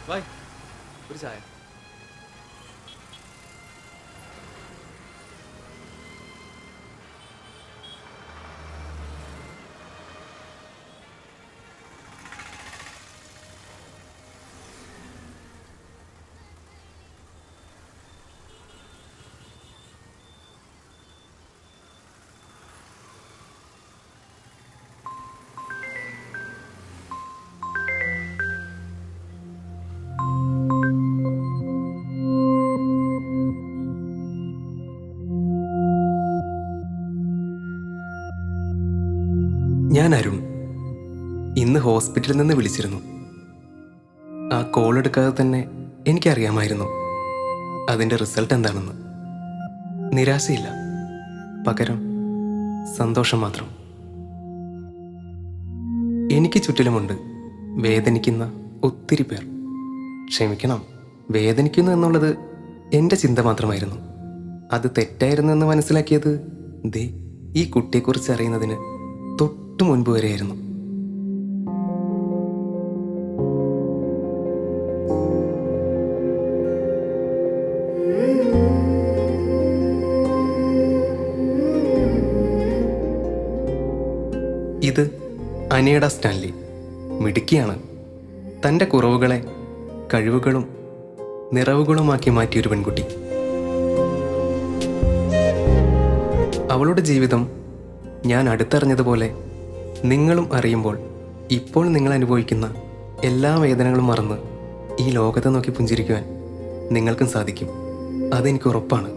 വായ് ഒരു ചായ. ഞാൻ അരുൺ. ഇന്ന് ഹോസ്പിറ്റലിൽ നിന്ന് വിളിച്ചിരുന്നു. ആ കോൾ എടുക്കാതെ തന്നെ എനിക്കറിയാമായിരുന്നു അതിൻ്റെ റിസൾട്ട് എന്താണെന്ന്. നിരാശയില്ല, പകരം സന്തോഷം മാത്രം. എനിക്ക് ചുറ്റിലുമുണ്ട് വേദനിക്കുന്ന ഒത്തിരി പേർ. ക്ഷമിക്കണം, വേദനിക്കുന്നു എന്നുള്ളത് എൻ്റെ ചിന്ത മാത്രമായിരുന്നു. അത് തെറ്റായിരുന്നു എന്ന് മനസ്സിലാക്കിയത് ദേ ഈ കുട്ടിയെക്കുറിച്ച് അറിയുന്നതിന് തൊട്ടു മുൻപ് വരെയായിരുന്നു. ഇത് അനേഡ സ്റ്റാൻലി. മിടുക്കിയാണ്. തൻ്റെ കുറവുകളെ കഴിവുകളും നിറവുകളുമാക്കി മാറ്റിയൊരു പെൺകുട്ടി. അവളുടെ ജീവിതം ഞാൻ അടുത്തറിഞ്ഞതുപോലെ നിങ്ങളും അറിയുമ്പോൾ ഇപ്പോൾ നിങ്ങൾ അനുഭവിക്കുന്ന എല്ലാ വേദനകളും മറന്ന് ഈ ലോകത്തെ നോക്കി പുഞ്ചിരിക്കുവാൻ നിങ്ങൾക്കും സാധിക്കും. അതെനിക്ക് ഉറപ്പാണ്.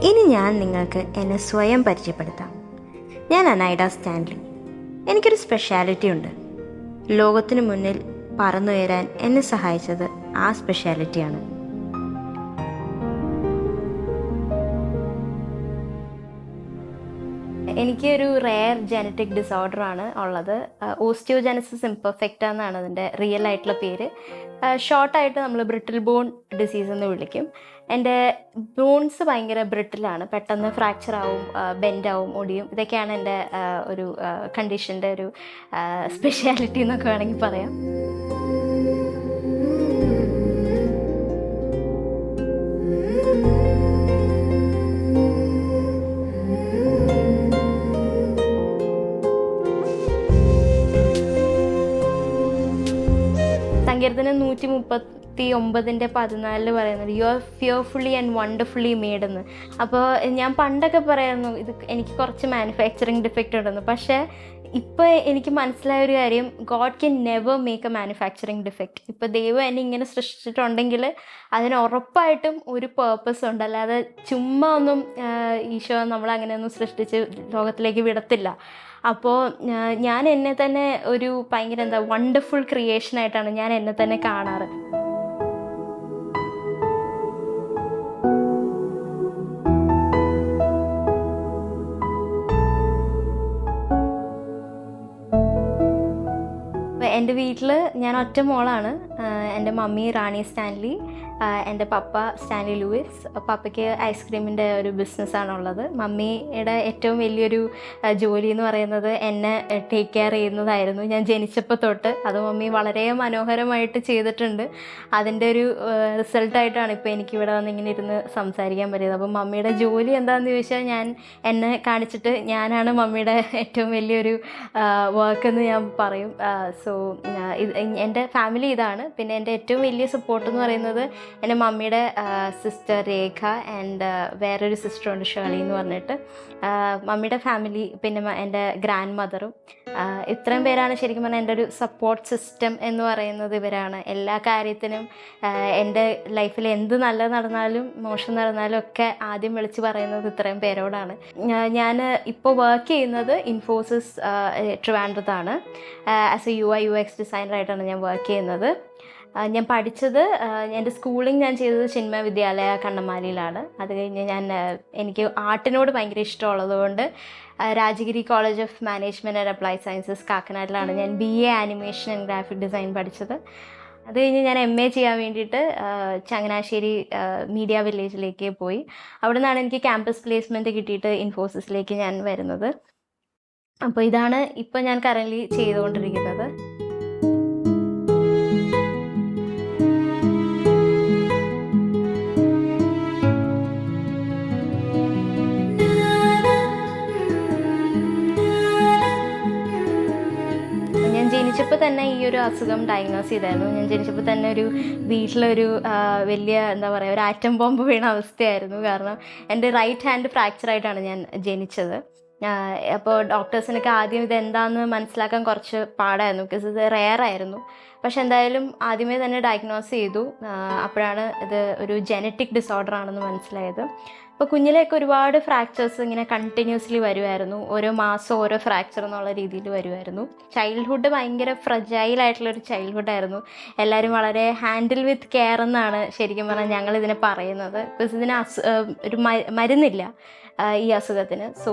ഇനി ഞാൻ നിങ്ങൾക്ക് എന്നെ സ്വയം പരിചയപ്പെടുത്താം. ഞാൻ അനൈഡ സ്റ്റാൻലി. എനിക്കൊരു സ്പെഷ്യാലിറ്റി ഉണ്ട്. ലോകത്തിനു മുന്നിൽ പറന്നുയരാൻ എന്നെ സഹായിച്ചത് ആ സ്പെഷ്യാലിറ്റിയാണ്. എനിക്ക് ഒരു റെയർ ജനറ്റിക് ഡിസോർഡറാണ് ഉള്ളത്. ഓസ്റ്റിയോജെനസിസ് ഇംപെർഫെക്റ്റ എന്നാണ് അതിൻ്റെ റിയൽ ആയിട്ടുള്ള പേര്. ഷോർട്ടായിട്ട് നമ്മൾ ബ്രിട്ടിൽ ബോൺ ഡിസീസ് എന്ന് വിളിക്കും. എൻ്റെ ബോൺസ് ഭയങ്കര ബ്രിട്ടിലാണ്, പെട്ടെന്ന് ഫ്രാക്ചർ ആവും, ബെൻഡാവും, ഒടിയും. ഇതൊക്കെയാണ് എൻ്റെ ഒരു കണ്ടീഷൻ്റെ ഒരു സ്പെഷ്യാലിറ്റി എന്നൊക്കെ വേണമെങ്കിൽ പറയാം. സങ്കീർത്തനം 139:14 പറയുന്നത് you are fearfully and wonderfully made എന്ന്. അപ്പോൾ ഞാൻ പണ്ടൊക്കെ പറയായിരുന്നു ഇത് എനിക്ക് കുറച്ച് മാനുഫാക്ചറിങ് ഡിഫക്റ്റ് ഉണ്ടെന്ന്. പക്ഷേ ഇപ്പോൾ എനിക്ക് മനസ്സിലായ ഒരു കാര്യം, God can never make A manufacturing defect. ഇപ്പോൾ ദൈവം എന്നെ ഇങ്ങനെ സൃഷ്ടിച്ചിട്ടുണ്ടെങ്കിൽ അതിന് ഉറപ്പായിട്ടും ഒരു പേർപ്പസ് ഉണ്ട്. അല്ലാതെ ചുമ്മാ ഒന്നും ഈശോ നമ്മളങ്ങനെയൊന്നും സൃഷ്ടിച്ച് ലോകത്തിലേക്ക് വിടത്തില്ല. അപ്പോൾ ഞാൻ എന്നെ തന്നെ ഒരു ഭയങ്കര വണ്ടർഫുൾ ക്രിയേഷനായിട്ടാണ് ഞാൻ എന്നെ തന്നെ കാണാറ്. എൻ്റെ വീട്ടിൽ ഞാൻ ഒറ്റ മോളാണ്. എൻ്റെ മമ്മി റാണി സ്റ്റാൻലി, എൻ്റെ പപ്പ സ്റ്റാൻലി ലൂയിസ്. പപ്പയ്ക്ക് ഐസ്ക്രീമിൻ്റെ ഒരു ബിസിനസ്സാണുള്ളത്. മമ്മിയുടെ ഏറ്റവും വലിയൊരു ജോലി എന്ന് പറയുന്നത് എന്നെ ടേക്ക് കെയർ ചെയ്യുന്നതായിരുന്നു ഞാൻ ജനിച്ചപ്പോൾ തൊട്ട്. അത് മമ്മി വളരെ മനോഹരമായിട്ട് ചെയ്തിട്ടുണ്ട്. അതിൻ്റെ ഒരു റിസൾട്ടായിട്ടാണ് ഇപ്പോൾ എനിക്കിവിടെ വന്ന് ഇങ്ങനെ ഇരുന്ന് സംസാരിക്കാൻ പറ്റിയത്. അപ്പം മമ്മിയുടെ ജോലി എന്താണെന്ന് ചോദിച്ചാൽ എന്നെ കാണിച്ചിട്ട് ഞാനാണ് മമ്മിയുടെ ഏറ്റവും വലിയൊരു വർക്കെന്ന് ഞാൻ പറയും. സോ എൻ്റെ ഫാമിലി ഇതാണ്. പിന്നെ എൻ്റെ ഏറ്റവും വലിയ സപ്പോർട്ട് എന്ന് പറയുന്നത് എൻ്റെ മമ്മിയുടെ സിസ്റ്റർ രേഖ ആൻഡ് വേറൊരു സിസ്റ്ററുണ്ട് ഷേർലി എന്ന് പറഞ്ഞിട്ട്. മമ്മിയുടെ ഫാമിലി, പിന്നെ എൻ്റെ ഗ്രാൻഡ് മദറും, ഇത്രയും പേരാണ് ശരിക്കും പറഞ്ഞാൽ എൻ്റെ ഒരു സപ്പോർട്ട് സിസ്റ്റം എന്ന് പറയുന്നത്. ഇവരാണ് എല്ലാ കാര്യത്തിനും. എൻ്റെ ലൈഫിൽ എന്ത് നല്ലത് നടന്നാലും മോശം നടന്നാലും ഒക്കെ ആദ്യം വിളിച്ച് പറയുന്നത് ഇത്രയും പേരോടാണ്. ഞാൻ ഇപ്പോൾ വർക്ക് ചെയ്യുന്നത് ഇൻഫോസിസ് ട്രിവാൻഡ്രത്താണ്. ആസ് എ UI UX ഡിസൈനറായിട്ടാണ് ഞാൻ വർക്ക് ചെയ്യുന്നത്. ഞാൻ പഠിച്ചത് എൻ്റെ സ്കൂളിംഗ് ഞാൻ ചെയ്തത് ചിന്മയ വിദ്യാലയ കണ്ണമാലിയിലാണ്. അത് കഴിഞ്ഞ് എനിക്ക് ആർട്ടിനോട് ഭയങ്കര ഇഷ്ടമുള്ളതുകൊണ്ട് Rajagiri college of management and applied sciences കാക്കനാടിലാണ് ഞാൻ BA animation and graphic design പഠിച്ചത്. അത് കഴിഞ്ഞ് ഞാൻ MA ചെയ്യാൻ വേണ്ടിയിട്ട് ചങ്ങനാശ്ശേരി മീഡിയ വില്ലേജിലേക്ക് പോയി. അവിടെ നിന്നാണ് എനിക്ക് ക്യാമ്പസ് പ്ലേസ്മെൻറ്റ് കിട്ടിയിട്ട് ഇൻഫോസിസിലേക്ക് ഞാൻ വരുന്നത്. അപ്പോൾ ഇതാണ് ഇപ്പോൾ ഞാൻ കറൻറ്റ്ലി ചെയ്തുകൊണ്ടിരിക്കുന്നത്. ജനിച്ചപ്പോൾ തന്നെ ഈ ഒരു അസുഖം ഡയഗ്നോസ് ചെയ്തായിരുന്നു. ഞാൻ ജനിച്ചപ്പോൾ തന്നെ വീട്ടിലൊരു വലിയ എന്താ പറയുക, ഒരു ആറ്റം ബോംബ് വീണ അവസ്ഥയായിരുന്നു. കാരണം എൻ്റെ റൈറ്റ് ഹാൻഡ് ഫ്രാക്ചറായിട്ടാണ് ഞാൻ ജനിച്ചത്. അപ്പോൾ ഡോക്ടേഴ്സിനൊക്കെ ആദ്യം ഇതെന്താണെന്ന് മനസ്സിലാക്കാൻ കുറച്ച് പാടായിരുന്നു, ബിക്കോസ് ഇത് റെയറായിരുന്നു. പക്ഷെ എന്തായാലും ആദ്യമേ തന്നെ ഡയഗ്നോസ് ചെയ്തു. അപ്പോഴാണ് ഇത് ഒരു ജനറ്റിക് ഡിസോർഡർ ആണെന്ന് മനസ്സിലായത്. അപ്പോൾ കുഞ്ഞിലേക്ക് ഒരുപാട് ഫ്രാക്ചേഴ്സ് ഇങ്ങനെ കണ്ടിന്യൂസ്ലി വരുമായിരുന്നു. ഓരോ മാസം ഓരോ ഫ്രാക്ചർ എന്നുള്ള രീതിയിൽ വരുമായിരുന്നു. ചൈൽഡ്ഹുഡ് ഭയങ്കര ഫ്രജൈലായിട്ടുള്ളൊരു ചൈൽഡ്ഹുഡായിരുന്നു. എല്ലാവരും വളരെ ഹാൻഡിൽ വിത്ത് കെയർ എന്നാണ് ശരിക്കും പറഞ്ഞാൽ ഞങ്ങളിതിനെ പറയുന്നത്. ബിക്കോസ് ഇതിന് ഒരു മരുന്നില്ല ഈ അസുഖത്തിന്. സോ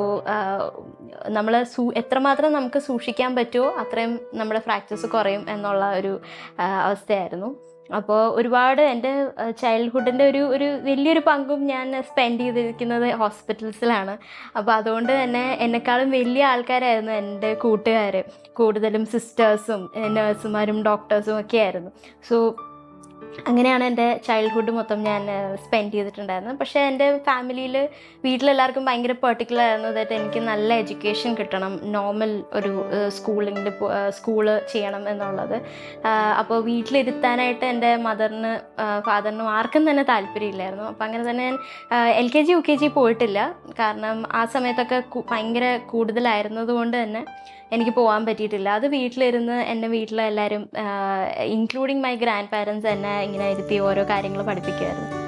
നമ്മൾ എത്രമാത്രം നമുക്ക് സൂക്ഷിക്കാൻ പറ്റുമോ അത്രയും നമ്മുടെ ഫ്രാക്ചേഴ്സ് കുറയും എന്നുള്ള ഒരു അവസ്ഥയായിരുന്നു. അപ്പോൾ ഒരുപാട് എൻ്റെ ചൈൽഡ്ഹുഡിൻ്റെ ഒരു വലിയൊരു പങ്കും ഞാൻ സ്പെൻഡ് ചെയ്തിരിക്കുന്നത് ഹോസ്പിറ്റൽസിലാണ്. അപ്പോൾ അതുകൊണ്ട് തന്നെ എന്നെക്കാളും വലിയ ആൾക്കാരായിരുന്നു എൻ്റെ കൂട്ടുകാർ. കൂടുതലും സിസ്റ്റേഴ്സും നഴ്സുമാരും ഡോക്ടേഴ്സും ഒക്കെ ആയിരുന്നു. സോ അങ്ങനെയാണ് എൻ്റെ ചൈൽഡ്ഹുഡ് മൊത്തം ഞാൻ സ്പെൻഡ് ചെയ്തിട്ടുണ്ടായിരുന്നത്. പക്ഷേ എൻ്റെ ഫാമിലിയിൽ വീട്ടിലെല്ലാവർക്കും ഭയങ്കര പെർട്ടിക്കുലർ ആയിരുന്നു ദാറ്റ് എനിക്ക് നല്ല എഡ്യൂക്കേഷൻ കിട്ടണം, നോർമൽ ഒരു സ്കൂള് ചെയ്യണം എന്നുള്ളത്. അപ്പോൾ വീട്ടിലിരുത്താനായിട്ട് എൻ്റെ മദറിനും ഫാദറിനും ആർക്കും തന്നെ താല്പര്യമില്ലായിരുന്നു. അപ്പോൾ അങ്ങനെ തന്നെ ഞാൻ LKG UKG പോയിട്ടില്ല. കാരണം ആ സമയത്തൊക്കെ ഭയങ്കര കൂടുതലായിരുന്നത് കൊണ്ട് തന്നെ എനിക്ക് പോകാൻ പറ്റിയിട്ടില്ല. അത് വീട്ടിലിരുന്ന് എൻ്റെ വീട്ടിലെല്ലാവരും ഇൻക്ലൂഡിങ് മൈ ഗ്രാൻഡ് പാരൻസ് എന്നെ ഇങ്ങനെ ഇരുത്തി ഓരോ കാര്യങ്ങൾ പഠിപ്പിക്കുമായിരുന്നു.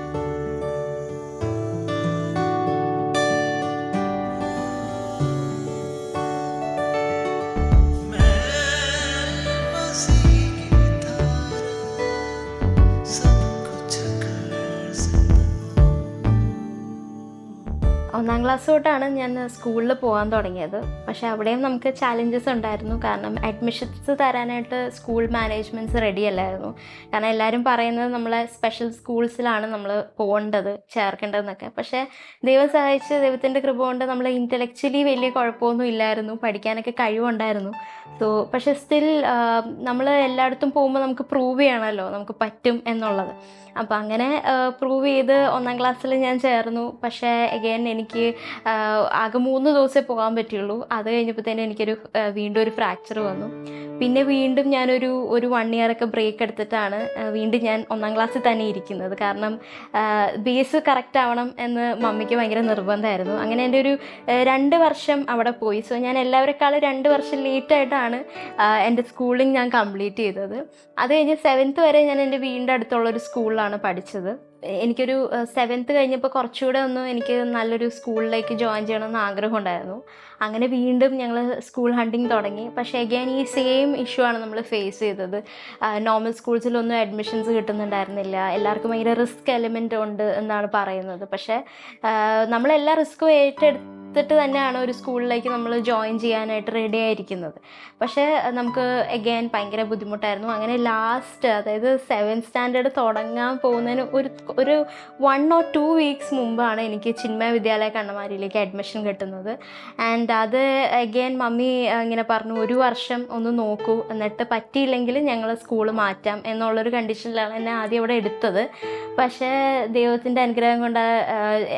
ഒന്നാം ക്ലാസ് തൊട്ടാണ് ഞാൻ സ്കൂളിൽ പോകാൻ തുടങ്ങിയത്. പക്ഷേ അവിടെയും നമുക്ക് ചാലഞ്ചസ് ഉണ്ടായിരുന്നു. കാരണം അഡ്മിഷൻസ് തരാനായിട്ട് സ്കൂൾ മാനേജ്മെൻറ്റ്സ് റെഡി അല്ലായിരുന്നു. കാരണം എല്ലാവരും പറയുന്നത് നമ്മളെ സ്പെഷ്യൽ സ്കൂൾസിലാണ് നമ്മൾ പോകേണ്ടത്, ചേർക്കേണ്ടതെന്നൊക്കെ. പക്ഷേ ദൈവം സഹായിച്ച് ദൈവത്തിൻ്റെ കൃപ കൊണ്ട് നമ്മൾ ഇൻ്റലക്ച്വലി വലിയ കുഴപ്പമൊന്നും ഇല്ലായിരുന്നു, പഠിക്കാനൊക്കെ കഴിവുണ്ടായിരുന്നു. സോ പക്ഷേ സ്റ്റിൽ നമ്മൾ എല്ലായിടത്തും പോകുമ്പോൾ നമുക്ക് പ്രൂവ് ചെയ്യണമല്ലോ നമുക്ക് പറ്റും എന്നുള്ളത്. അപ്പോൾ അങ്ങനെ പ്രൂവ് ചെയ്ത് ഒന്നാം ക്ലാസ്സിൽ ഞാൻ ചേർന്നു. പക്ഷേ അഗെയിൻ എനിക്ക് ആകെ 3 ദിവസമേ പോകാൻ പറ്റുള്ളൂ. അത് കഴിഞ്ഞപ്പോഴത്തേനും എനിക്കൊരു വീണ്ടും ഒരു ഫ്രാക്ചർ വന്നു. പിന്നെ വീണ്ടും ഞാനൊരു 1 ഇയറൊക്കെ ബ്രേക്ക് എടുത്തിട്ടാണ് വീണ്ടും ഞാൻ ഒന്നാം ക്ലാസ്സിൽ തന്നെ ഇരിക്കുന്നത്. കാരണം ബേസ് കറക്റ്റ് ആവണം എന്ന് മമ്മിക്ക് ഭയങ്കര നിർബന്ധമായിരുന്നു. അങ്ങനെ എൻ്റെ ഒരു 2 വർഷം അവിടെ പോയി. സോ ഞാൻ എല്ലാവരെക്കാളും 2 വർഷം ലേറ്റായിട്ടാണ് എൻ്റെ സ്കൂളിങ് ഞാൻ കംപ്ലീറ്റ് ചെയ്തത്. അത് കഴിഞ്ഞ് 7th വരെ ഞാൻ എൻ്റെ വീടിൻ്റെ അടുത്തുള്ളൊരു സ്കൂളിലാണ് പഠിച്ചത്. എനിക്കൊരു 7th കഴിഞ്ഞപ്പോൾ കുറച്ചുകൂടെ എനിക്ക് നല്ലൊരു സ്കൂളിലേക്ക് ജോയിൻ ചെയ്യണമെന്ന് ആഗ്രഹം ഉണ്ടായിരുന്നു. അങ്ങനെ വീണ്ടും ഞങ്ങൾ സ്കൂൾ ഹണ്ടിങ് തുടങ്ങി. പക്ഷേ അഗൈൻ ഈ സെയിം ഇഷ്യൂ ആണ് നമ്മൾ ഫേസ് ചെയ്തത്. നോർമൽ സ്കൂൾസിലൊന്നും അഡ്മിഷൻസ് കിട്ടുന്നുണ്ടായിരുന്നില്ല. എല്ലാവർക്കും ഭയങ്കര റിസ്ക് എലിമെൻ്റ് ഉണ്ട് എന്നാണ് പറയുന്നത്. പക്ഷേ നമ്മളെല്ലാ റിസ്ക്കും ഏറ്റെടുത്തിട്ട് തന്നെയാണ് ഒരു സ്കൂളിലേക്ക് നമ്മൾ ജോയിൻ ചെയ്യാനായിട്ട് റെഡി ആയിരിക്കുന്നത്. പക്ഷേ നമുക്ക് അഗൈൻ ഭയങ്കര ബുദ്ധിമുട്ടായിരുന്നു. അങ്ങനെ ലാസ്റ്റ്, അതായത് 7th സ്റ്റാൻഡേർഡ് തുടങ്ങാൻ പോകുന്നതിന് ഒരു 1 or 2 weeks മുമ്പാണ് എനിക്ക് ചിന്മയ വിദ്യാലയ കണ്ണമാലിയിലേക്ക് അഡ്മിഷൻ കിട്ടുന്നത്. ആൻഡ് അത് അഗൈൻ മമ്മി ഇങ്ങനെ പറഞ്ഞു, 1 വർഷം ഒന്ന് നോക്കൂ, എന്നിട്ട് പറ്റിയില്ലെങ്കിൽ ഞങ്ങൾ സ്കൂൾ മാറ്റാം എന്നുള്ളൊരു കണ്ടീഷനിലാണ് എന്നെ ആദ്യം അവിടെ എടുത്തത്. പക്ഷേ ദൈവത്തിൻ്റെ അനുഗ്രഹം കൊണ്ട്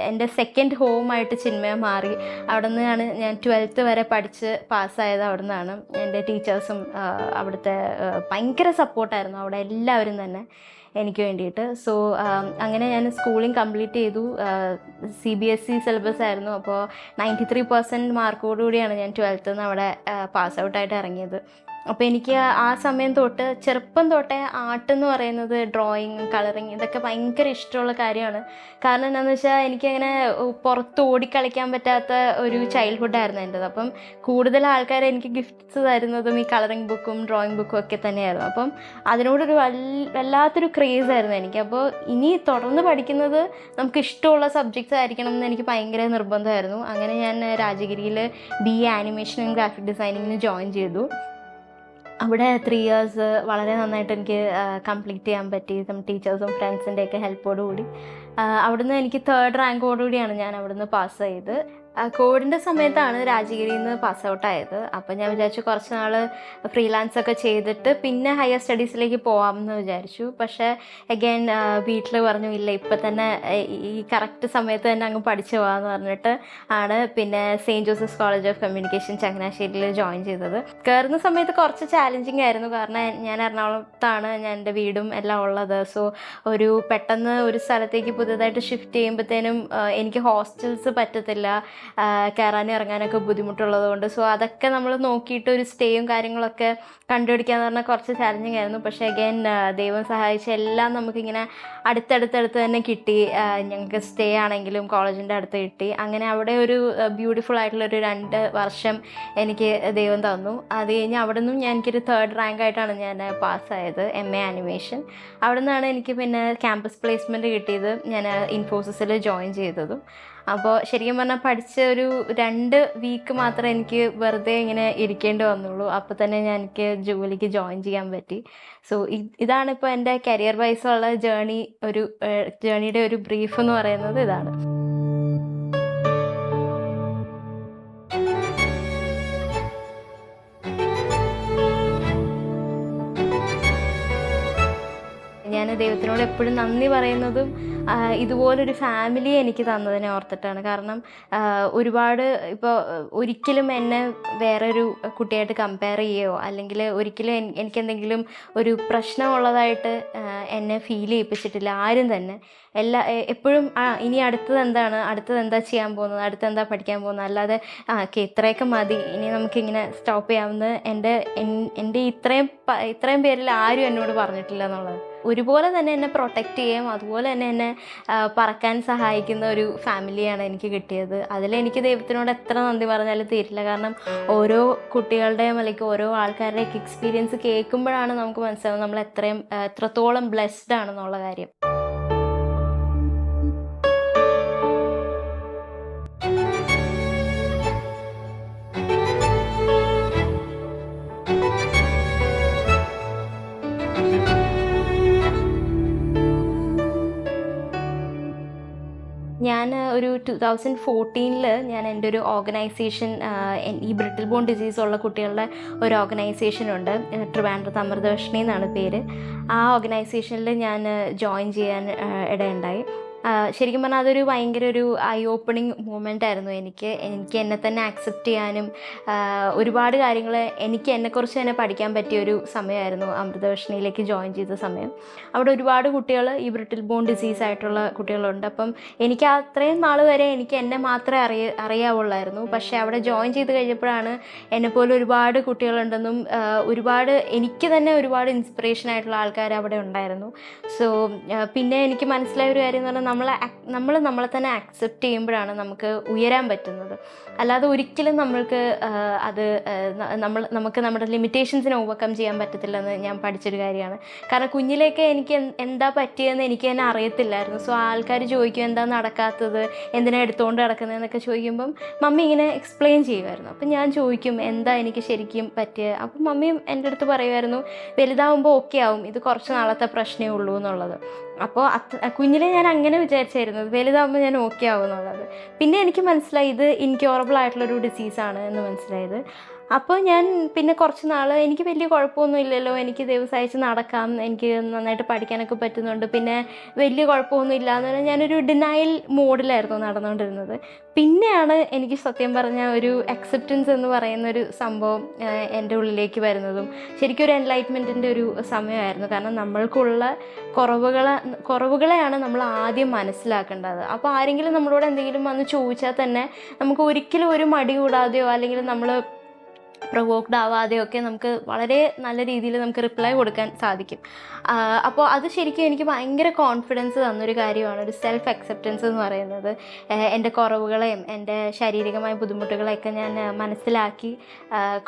എൻ്റെ സെക്കൻഡ് ഹോമായിട്ട് ചിന്മയ മാറി. അവിടെ നിന്നാണ് ഞാൻ 12th വരെ പഠിച്ച് പാസ്സായത്. അവിടെ നിന്നാണ്. എൻ്റെ ടീച്ചേഴ്സും അവിടുത്തെ ഭയങ്കര സപ്പോർട്ടായിരുന്നു അവിടെ എല്ലാവരും തന്നെ എനിക്ക് വേണ്ടിയിട്ട്. സോ അങ്ങനെ ഞാൻ സ്കൂളിങ് കംപ്ലീറ്റ് ചെയ്തു. CBSE സിലബസ് ആയിരുന്നു. അപ്പോൾ 93% മാർക്കോടുകൂടിയാണ് ഞാൻ 12th അവിടെ പാസ് ഔട്ടായിട്ട് ഇറങ്ങിയത്. അപ്പോൾ എനിക്ക് ആ സമയം തൊട്ട് ചെറുപ്പം തൊട്ടേ ആർട്ട് എന്ന് പറയുന്നത്, ഡ്രോയിങ്, കളറിങ്, ഇതൊക്കെ ഭയങ്കര ഇഷ്ടമുള്ള കാര്യമാണ്. കാരണം എന്താണെന്ന് വെച്ചാൽ എനിക്കങ്ങനെ പുറത്ത് ഓടിക്കളിക്കാൻ പറ്റാത്ത ഒരു ചൈൽഡ്ഹുഡായിരുന്നു എൻ്റെത്. അപ്പം കൂടുതൽ ആൾക്കാർ എനിക്ക് ഗിഫ്റ്റ്സ് തരുന്നതും ഈ കളറിങ് ബുക്കും ഡ്രോയിങ് ബുക്കും ഒക്കെ തന്നെയായിരുന്നു. അപ്പം അതിനോടൊരു വല്ലാത്തൊരു ക്രേസ് ആയിരുന്നു എനിക്ക്. അപ്പോൾ ഇനി തുടർന്ന് പഠിക്കുന്നത് നമുക്ക് ഇഷ്ടമുള്ള സബ്ജക്ട്സ് ആയിരിക്കണം എന്ന് എനിക്ക് ഭയങ്കര നിർബന്ധമായിരുന്നു. അങ്ങനെ ഞാൻ രാജഗിരിയിൽ BA ആനിമേഷൻ ആൻഡ് ഗ്രാഫിക് ഡിസൈനിങ്ങിന് ജോയിൻ ചെയ്തു. അവിടെ 3 ഇയേഴ്സ് വളരെ നന്നായിട്ട് എനിക്ക് കംപ്ലീറ്റ് ചെയ്യാൻ പറ്റി, ടീച്ചേഴ്സും ഫ്രണ്ട്സിൻ്റെയൊക്കെ ഹെൽപ്പോടുകൂടി. അവിടുന്ന് എനിക്ക് 3rd റാങ്കോടുകൂടിയാണ് ഞാൻ അവിടുന്ന് പാസ്സായത്. കോവിഡിൻ്റെ സമയത്താണ് രാജഗിരിയിൽ നിന്ന് പാസ് ഔട്ടായത്. അപ്പം ഞാൻ വിചാരിച്ചു കുറച്ച് നാൾ ഫ്രീലാൻസൊക്കെ ചെയ്തിട്ട് പിന്നെ ഹയർ സ്റ്റഡീസിലേക്ക് പോകാമെന്ന് വിചാരിച്ചു. പക്ഷേ അഗൈൻ വീട്ടിൽ പറഞ്ഞു ഇല്ല, ഇപ്പം തന്നെ ഈ കറക്റ്റ് സമയത്ത് തന്നെ അങ്ങ് പഠിച്ചു പോകാമെന്ന് പറഞ്ഞിട്ട് ആണ് പിന്നെ saint Joseph's college of communication ചങ്ങനാശ്ശേരിയിൽ ജോയിൻ ചെയ്തത്. കയറുന്ന സമയത്ത് കുറച്ച് ചാലഞ്ചിങ് ആയിരുന്നു. കാരണം ഞാൻ എറണാകുളത്താണ്, ഞാൻ എൻ്റെ വീടും എല്ലാം ഉള്ളത്. സോ പെട്ടെന്ന് ഒരു സ്ഥലത്തേക്ക് പുതിയതായിട്ട് ഷിഫ്റ്റ് ചെയ്യുമ്പോഴത്തേനും എനിക്ക് ഹോസ്റ്റൽസ് പറ്റത്തില്ല, കയറാനും ഇറങ്ങാനൊക്കെ ബുദ്ധിമുട്ടുള്ളത് കൊണ്ട്. സോ അതൊക്കെ നമ്മൾ നോക്കിയിട്ട് ഒരു സ്റ്റേയും കാര്യങ്ങളൊക്കെ കണ്ടുപിടിക്കാന്ന് പറഞ്ഞാൽ കുറച്ച് ചാലഞ്ചിങ് ആയിരുന്നു. പക്ഷേ അഗൈൻ ദൈവം സഹായിച്ച് എല്ലാം നമുക്കിങ്ങനെ അടുത്തടുത്തടുത്ത് തന്നെ കിട്ടി. ഞങ്ങൾക്ക് സ്റ്റേ ആണെങ്കിലും കോളേജിൻ്റെ അടുത്ത് കിട്ടി. അങ്ങനെ അവിടെ ഒരു ബ്യൂട്ടിഫുൾ ആയിട്ടുള്ളൊരു 2 വർഷം എനിക്ക് ദൈവം തന്നു. അത് കഴിഞ്ഞ് അവിടെ നിന്നും എനിക്കൊരു 3rd റാങ്കായിട്ടാണ് ഞാൻ പാസ്സായത്, MA ആനിമേഷൻ. അവിടെ നിന്നാണ് എനിക്ക് പിന്നെ ക്യാമ്പസ് പ്ലേസ്മെൻറ്റ് കിട്ടിയത്, ഞാൻ ഇൻഫോസിസിൽ ജോയിൻ ചെയ്തതും. അപ്പോൾ ശരിക്കും പറഞ്ഞാൽ പഠിച്ച ഒരു 2 വീക്ക് മാത്രമേ എനിക്ക് വെറുതെ ഇങ്ങനെ ഇരിക്കേണ്ടി വന്നുള്ളൂ. അപ്പോൾ തന്നെ എനിക്ക് ജോലിക്ക് ജോയിൻ ചെയ്യാൻ പറ്റി. സോ ഇതാണിപ്പോൾ എൻ്റെ കരിയർ വൈസുള്ള ജേണിയുടെ ഒരു ബ്രീഫ് എന്ന് പറയുന്നത് ഇതാണ്. ഞാൻ ദൈവത്തിനോട് എപ്പോഴും നന്ദി പറയുന്നതും ഇതുപോലൊരു ഫാമിലി എനിക്ക് തന്നതിനെ ഓർത്തിട്ടാണ്. കാരണം ഒരുപാട് ഇപ്പോൾ ഒരിക്കലും എന്നെ വേറൊരു കുട്ടിയായിട്ട് കമ്പയർ ചെയ്യുകയോ അല്ലെങ്കിൽ ഒരിക്കലും എനിക്കെന്തെങ്കിലും ഒരു പ്രശ്നമുള്ളതായിട്ട് എന്നെ ഫീൽ ചെയ്യിപ്പിച്ചിട്ടില്ല ആരും തന്നെ. എപ്പോഴും ഇനി അടുത്തത് എന്താ ചെയ്യാൻ പോകുന്നത്, അടുത്തെന്താ പഠിക്കാൻ പോകുന്നത്, അല്ലാതെ ഇത്രയൊക്കെ മതി, ഇനി നമുക്കിങ്ങനെ സ്റ്റോപ്പ് ചെയ്യാമെന്ന് എൻ്റെ ഇത്രയും പേരിൽ ആരും എന്നോട് പറഞ്ഞിട്ടില്ല എന്നുള്ളത്. ഒരുപോലെ തന്നെ എന്നെ പ്രൊട്ടക്റ്റ് ചെയ്യും, അതുപോലെ തന്നെ എന്നെ പറക്കാൻ സഹായിക്കുന്ന ഒരു ഫാമിലിയാണ് എനിക്ക് കിട്ടിയത്. അതിലെനിക്ക് ദൈവത്തിനോട് എത്ര നന്ദി പറഞ്ഞാലും തീരില്ല. കാരണം ഓരോ കുട്ടികളുടെയും അല്ലെങ്കിൽ ഓരോ ആൾക്കാരുടെയൊക്കെ എക്സ്പീരിയൻസ് കേൾക്കുമ്പോഴാണ് നമുക്ക് മനസ്സിലാവുന്നത് നമ്മൾ എത്രത്തോളം ബ്ലെസ്ഡ് ആണെന്നുള്ള കാര്യം. ഞാൻ ഒരു 2014 ഞാൻ എൻ്റെ ഒരു ഓർഗനൈസേഷൻ, ഈ ബ്രിട്ടിൽ ബോൺ ഡിസീസ് ഉള്ള കുട്ടികളുടെ ഒരു ഓർഗനൈസേഷനുണ്ട്, ട്രിവാൻഡ്രത്ത് അമൃതവർഷിണി എന്നാണ് പേര്. ആ ഓർഗനൈസേഷനിൽ ഞാൻ ജോയിൻ ചെയ്യാൻ ഇടയുണ്ടായി. ശരിക്കും പറഞ്ഞാൽ അതൊരു ഭയങ്കര ഒരു ഐ ഓപ്പണിങ് മൂമെൻ്റ് ആയിരുന്നു എനിക്ക് എന്നെ തന്നെ ആക്സെപ്റ്റ് ചെയ്യാനും ഒരുപാട് കാര്യങ്ങൾ എന്നെക്കുറിച്ച് തന്നെ പഠിക്കാൻ പറ്റിയൊരു സമയമായിരുന്നു അമൃതവർഷിണിയിലേക്ക് ജോയിൻ ചെയ്ത സമയം. അവിടെ ഒരുപാട് കുട്ടികൾ ഈ ബ്രിട്ടിൽ ബോൺ ഡിസീസ് ആയിട്ടുള്ള കുട്ടികളുണ്ട്. അപ്പം എനിക്ക് അത്രയും നാൾ വരെ എനിക്ക് എന്നെ മാത്രമേ അറിയാവുള്ളായിരുന്നു. പക്ഷേ അവിടെ ജോയിൻ ചെയ്ത് കഴിഞ്ഞപ്പോഴാണ് എന്നെപ്പോലെ ഒരുപാട് കുട്ടികളുണ്ടെന്നും ഒരുപാട് എനിക്ക് തന്നെ ഒരുപാട് ഇൻസ്പിറേഷൻ ആയിട്ടുള്ള ആൾക്കാർ അവിടെ ഉണ്ടായിരുന്നു. സോ പിന്നെ എനിക്ക് മനസ്സിലായ ഒരു കാര്യം എന്ന് പറഞ്ഞാൽ നമ്മളെ തന്നെ ആക്സെപ്റ്റ് ചെയ്യുമ്പോഴാണ് നമുക്ക് ഉയരാൻ പറ്റുന്നത്. അല്ലാതെ ഒരിക്കലും നമുക്ക് നമുക്ക് നമ്മുടെ ലിമിറ്റേഷൻസിനെ ഓവർകം ചെയ്യാൻ പറ്റത്തില്ലെന്ന് ഞാൻ പഠിച്ചൊരു കാര്യമാണ്. കാരണം കുഞ്ഞിലേക്ക് എനിക്ക് എന്താ പറ്റിയതെന്ന് എനിക്ക് തന്നെ അറിയത്തില്ലായിരുന്നു. സോ ആൾക്കാർ ചോദിക്കും എന്താ നടക്കാത്തത്, എന്തിനാ എടുത്തുകൊണ്ട് നടക്കുന്നതെന്നൊക്കെ ചോദിക്കുമ്പം മമ്മി ഇങ്ങനെ എക്സ്പ്ലെയിൻ ചെയ്യുമായിരുന്നു. അപ്പം ഞാൻ ചോദിക്കും എന്താ എനിക്ക് ശരിക്കും പറ്റിയത്. അപ്പം മമ്മിയും എൻ്റെ അടുത്ത് പറയുമായിരുന്നു വലുതാവുമ്പോൾ ഓക്കെ ആവും, ഇത് കുറച്ച് നാളത്തെ പ്രശ്നമേ ഉള്ളൂ എന്നുള്ളത്. അപ്പോൾ കുഞ്ഞിലെ ഞാൻ അങ്ങനെ വിചാരിച്ചായിരുന്നത് വലുതാകുമ്പോൾ ഞാൻ ഓക്കെ ആവും എന്നുള്ളത്. പിന്നെ എനിക്ക് മനസ്സിലായി ഇത് ഇൻക്യൂറബിൾ ആയിട്ടുള്ളൊരു ഡിസീസാണ് എന്ന് മനസ്സിലായത്. അപ്പോൾ ഞാൻ പിന്നെ കുറച്ച് നാൾ എനിക്ക് വലിയ കുഴപ്പമൊന്നും ഇല്ലല്ലോ, എനിക്ക് ദിവസം അയച്ച് നടക്കാം, എനിക്ക് നന്നായിട്ട് പഠിക്കാനൊക്കെ പറ്റുന്നുണ്ട്, പിന്നെ വലിയ കുഴപ്പമൊന്നും ഇല്ല എന്ന് പറഞ്ഞാൽ ഞാനൊരു ഡിനയൽ മോഡിലായിരുന്നു നടന്നുകൊണ്ടിരുന്നത്. പിന്നെയാണ് എനിക്ക് സത്യം പറഞ്ഞാൽ ഒരു അക്സെപ്റ്റൻസ് എന്ന് പറയുന്നൊരു സംഭവം എൻ്റെ ഉള്ളിലേക്ക് വരുന്നതും ശരിക്കും ഒരു എൻലൈറ്റ്മെൻറ്റിൻ്റെ ഒരു സമയമായിരുന്നു. കാരണം നമ്മൾക്കുള്ള കുറവുകളെയാണ് നമ്മൾ ആദ്യം മനസ്സിലാക്കേണ്ടത്. അപ്പോൾ ആരെങ്കിലും നമ്മളോട് എന്തെങ്കിലും വന്ന് ചോദിച്ചാൽ തന്നെ നമുക്ക് ഒരിക്കലും ഒരു മടി കൂടാതെയോ അല്ലെങ്കിൽ നമ്മൾ പ്രൊവോക്ഡ് ആവാതെയൊക്കെ നമുക്ക് വളരെ നല്ല രീതിയിൽ നമുക്ക് റിപ്ലൈ കൊടുക്കാൻ സാധിക്കും. അപ്പോൾ അത് ശരിക്കും എനിക്ക് ഭയങ്കര കോൺഫിഡൻസ് തന്നൊരു കാര്യമാണ്, ഒരു സെൽഫ് അക്സെപ്റ്റൻസ് എന്ന് പറയുന്നത്. എൻ്റെ കുറവുകളെയും എൻ്റെ ശാരീരികമായ ബുദ്ധിമുട്ടുകളെയൊക്കെ ഞാൻ മനസ്സിലാക്കി